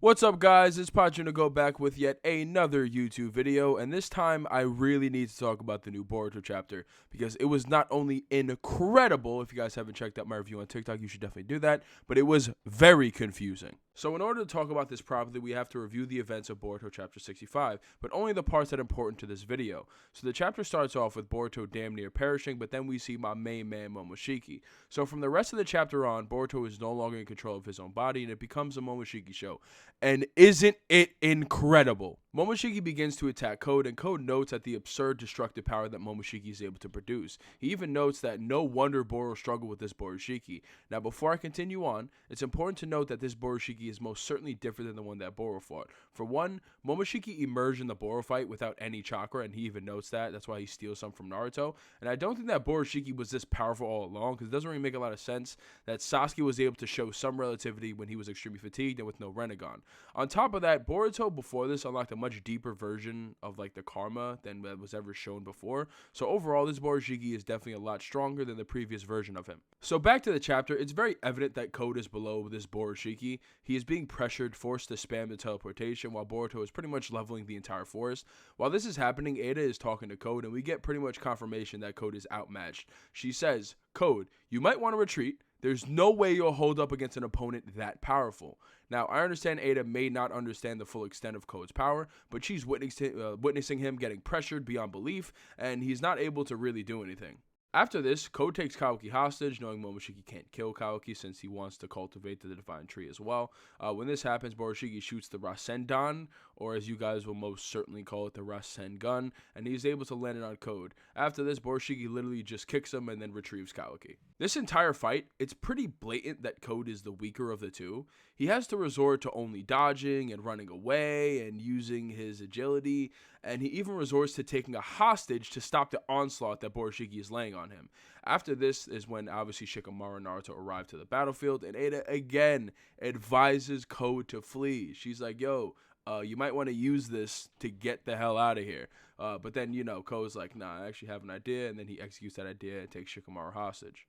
What's up, guys? It's Pachino go back with yet another YouTube video, and this time I really need to talk about the new Boruto chapter because it was not only incredible. If you guys haven't checked out my review on TikTok, you should definitely do that, but it was very confusing. So in order to talk about this properly, we have to review the events of Boruto chapter 65, but only the parts that are important to this video. So the chapter starts off with Boruto damn near perishing, but then we see my main man Momoshiki. So from the rest of the chapter on, Boruto is no longer in control of his own body, and it becomes a Momoshiki show. And isn't it incredible? Momoshiki begins to attack Code, and Code notes at the absurd destructive power that Momoshiki is able to produce. He even notes that no wonder Boro struggled with this Borushiki. Now, before I continue on, it's important to note that this Borushiki is most certainly different than the one that Boro fought. For one, Momoshiki emerged in the Boro fight without any chakra, and he even notes that. That's why he steals some from Naruto. And I don't think that Borushiki was this powerful all along, because it doesn't really make a lot of sense that Sasuke was able to show some relativity when he was extremely fatigued and with no Rinnegan. On top of that, Boruto before this unlocked a much deeper version of like the karma than that was ever shown before. So overall, this Borushiki is definitely a lot stronger than the previous version of him. So back to the chapter, it's very evident that Code is below this Borushiki. He is being pressured, forced to spam the teleportation, while Boruto is pretty much leveling the entire forest. While this is happening, Ada is talking to Code, and we get pretty much confirmation that Code is outmatched. She says, "Code, you might want to retreat. There's no way you'll hold up against an opponent that powerful." Now, I understand Ada may not understand the full extent of Code's power, but she's witnessing him getting pressured beyond belief, and he's not able to really do anything. After this, Code takes Kawaki hostage, knowing Momoshiki can't kill Kawaki since he wants to cultivate the Divine Tree as well. When this happens, Borushiki shoots the Rasendan, or as you guys will most certainly call it, the Rasen gun, and he's able to land it on Code. After this, Borushiki literally just kicks him and then retrieves Kawaki. This entire fight, it's pretty blatant that Code is the weaker of the two. He has to resort to only dodging and running away and using his agility, and he even resorts to taking a hostage to stop the onslaught that Borushiki is laying on him. After this is when obviously Shikamaru and Naruto arrive to the battlefield, and Ada again advises Code to flee. She's like, yo, you might want to use this to get the hell out of here. But then, Code's like, nah, I actually have an idea, and then he executes that idea and takes Shikamaru hostage.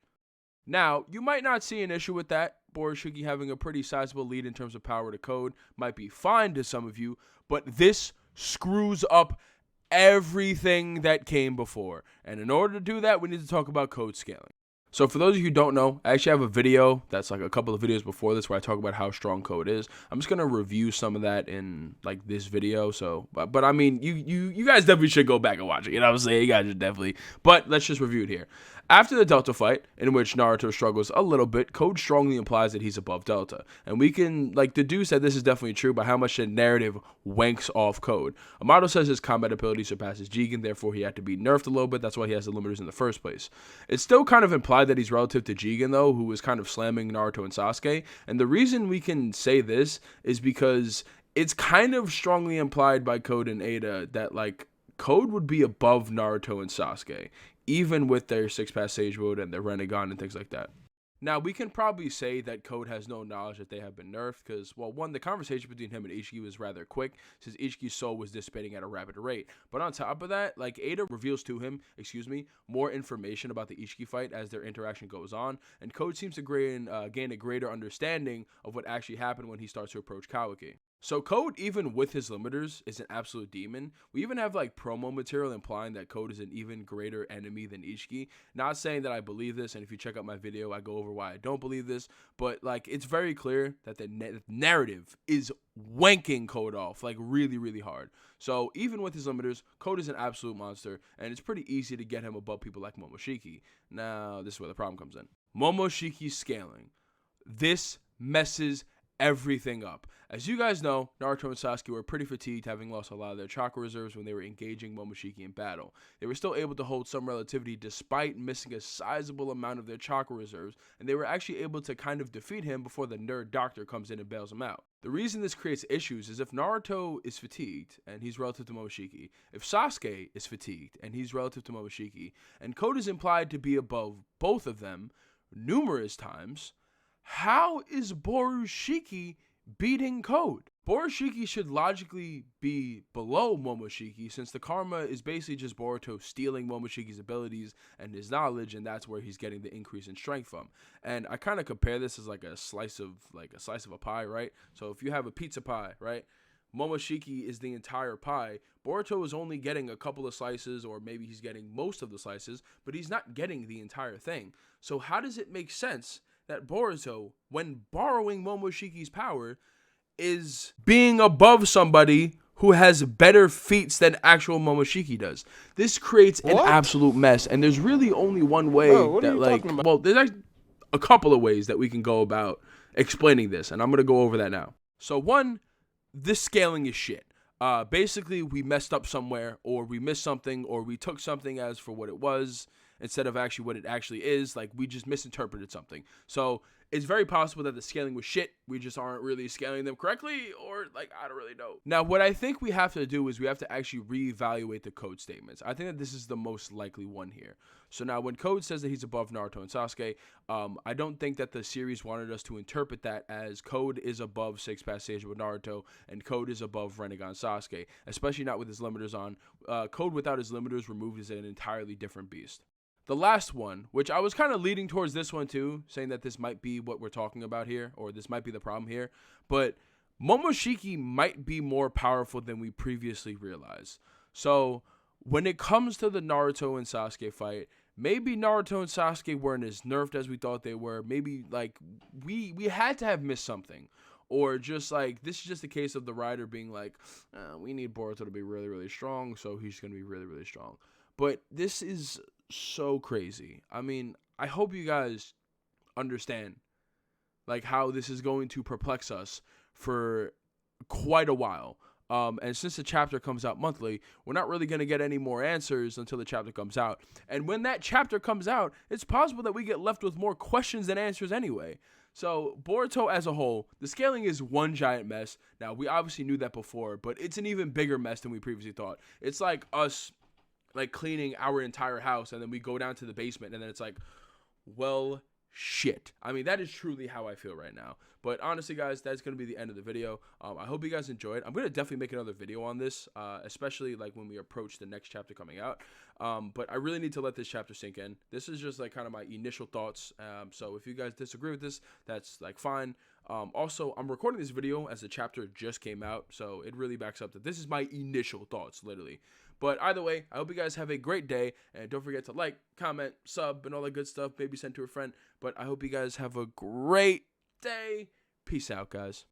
Now, you might not see an issue with that. Borushiki having a pretty sizable lead in terms of power to Code might be fine to some of you, but this screws up everything that came before. And in order to do that, we need to talk about Code scaling. So for those of you who don't know, I actually have a video that's like a couple of videos before this where I talk about how strong Code is. I'm just going to review some of that in like this video. So, but I mean, you guys definitely should go back and watch it. You know what I'm saying? You guys should definitely. But let's just review it here. After the Delta fight, in which Naruto struggles a little bit, Code strongly implies that he's above Delta. And we can like deduce that this is definitely true by how much the narrative wanks off Code. Amato says his combat ability surpasses Jigen, therefore he had to be nerfed a little bit. That's why he has the limiters in the first place. It's still kind of implied that he's relative to Jigen, though, who was kind of slamming Naruto and Sasuke. And the reason we can say this is because it's kind of strongly implied by Code and Ada that, like, Code would be above Naruto and Sasuke, even with their 6-pass Sage Mode and their Rinnegan and things like that. Now, we can probably say that Code has no knowledge that they have been nerfed because, well, one, the conversation between him and Ichiki was rather quick since Ichiki's soul was dissipating at a rapid rate. But on top of that, like, Ada reveals to him, more information about the Ichiki fight as their interaction goes on, and Code seems to gain a greater understanding of what actually happened when he starts to approach Kawaki. So Code, even with his limiters, is an absolute demon. We even have like promo material implying that Code is an even greater enemy than Ichiki. Not saying that I believe this, and if you check out my video, I go over why I don't believe this, but like it's very clear that the narrative is wanking Code off like really, really hard. So even with his limiters, Code is an absolute monster, and it's pretty easy to get him above people like Momoshiki. Now, this is where the problem comes in. Momoshiki scaling. This messes everything up. As you guys know, Naruto and Sasuke were pretty fatigued, having lost a lot of their chakra reserves when they were engaging Momoshiki in battle. They were still able to hold some relativity despite missing a sizable amount of their chakra reserves, and they were actually able to kind of defeat him before the nerd doctor comes in and bails him out. The reason this creates issues is if Naruto is fatigued and he's relative to Momoshiki, if Sasuke is fatigued and he's relative to Momoshiki, and Code is implied to be above both of them numerous times, how is Borushiki beating Code? Borushiki should logically be below Momoshiki, since the karma is basically just Boruto stealing Momoshiki's abilities and his knowledge, and that's where he's getting the increase in strength from. And I kind of compare this as like a slice of a pie, right? So if you have a pizza pie, right? Momoshiki is the entire pie. Boruto is only getting a couple of slices, or maybe he's getting most of the slices, but he's not getting the entire thing. So how does it make sense that Boruto, when borrowing Momoshiki's power, is being above somebody who has better feats than actual Momoshiki does? This creates an absolute mess, and there's really only one way there's actually a couple of ways that we can go about explaining this, and I'm going to go over that now. So one, this scaling is shit. Basically, we messed up somewhere, or we missed something, or we took something as for what it was instead of actually what it actually is. Like, we just misinterpreted something. So it's very possible that the scaling was shit. We just aren't really scaling them correctly, or like, I don't really know. Now, what I think we have to do is we have to actually reevaluate the code statements. I think that this is the most likely one here. So now when Code says that he's above Naruto and Sasuke, I don't think that the series wanted us to interpret that as Code is above Six Path Sage with Naruto and Code is above Rinnegan Sasuke, especially not with his limiters on. Code without his limiters removed is an entirely different beast. The last one, which I was kind of leading towards this one too, saying that this might be what we're talking about here, or this might be the problem here, but Momoshiki might be more powerful than we previously realized. So when it comes to the Naruto and Sasuke fight, maybe Naruto and Sasuke weren't as nerfed as we thought they were. Maybe like we had to have missed something. Or just like, this is just a case of the writer being like, we need Boruto to be really, really strong, so he's going to be really, really strong. But this is so crazy. I mean, I hope you guys understand like how this is going to perplex us for quite a while. And since the chapter comes out monthly, we're not really going to get any more answers until the chapter comes out. And when that chapter comes out, it's possible that we get left with more questions than answers anyway. So Boruto as a whole, the scaling is one giant mess. Now, we obviously knew that before, but it's an even bigger mess than we previously thought. It's like us like cleaning our entire house, and then we go down to the basement, and then it's like, well, shit. I mean, that is truly how I feel right now. But honestly, guys, that's going to be the end of the video. I hope you guys enjoyed. I'm going to definitely make another video on this, especially like when we approach the next chapter coming out. But I really need to let this chapter sink in. This is just like kind of my initial thoughts. So if you guys disagree with this, that's like fine. Also, I'm recording this video as the chapter just came out, so it really backs up that this is my initial thoughts, literally. But either way, I hope you guys have a great day, and don't forget to like, comment, sub, and all that good stuff. Maybe send to a friend. But I hope you guys have a great day. Peace out, guys.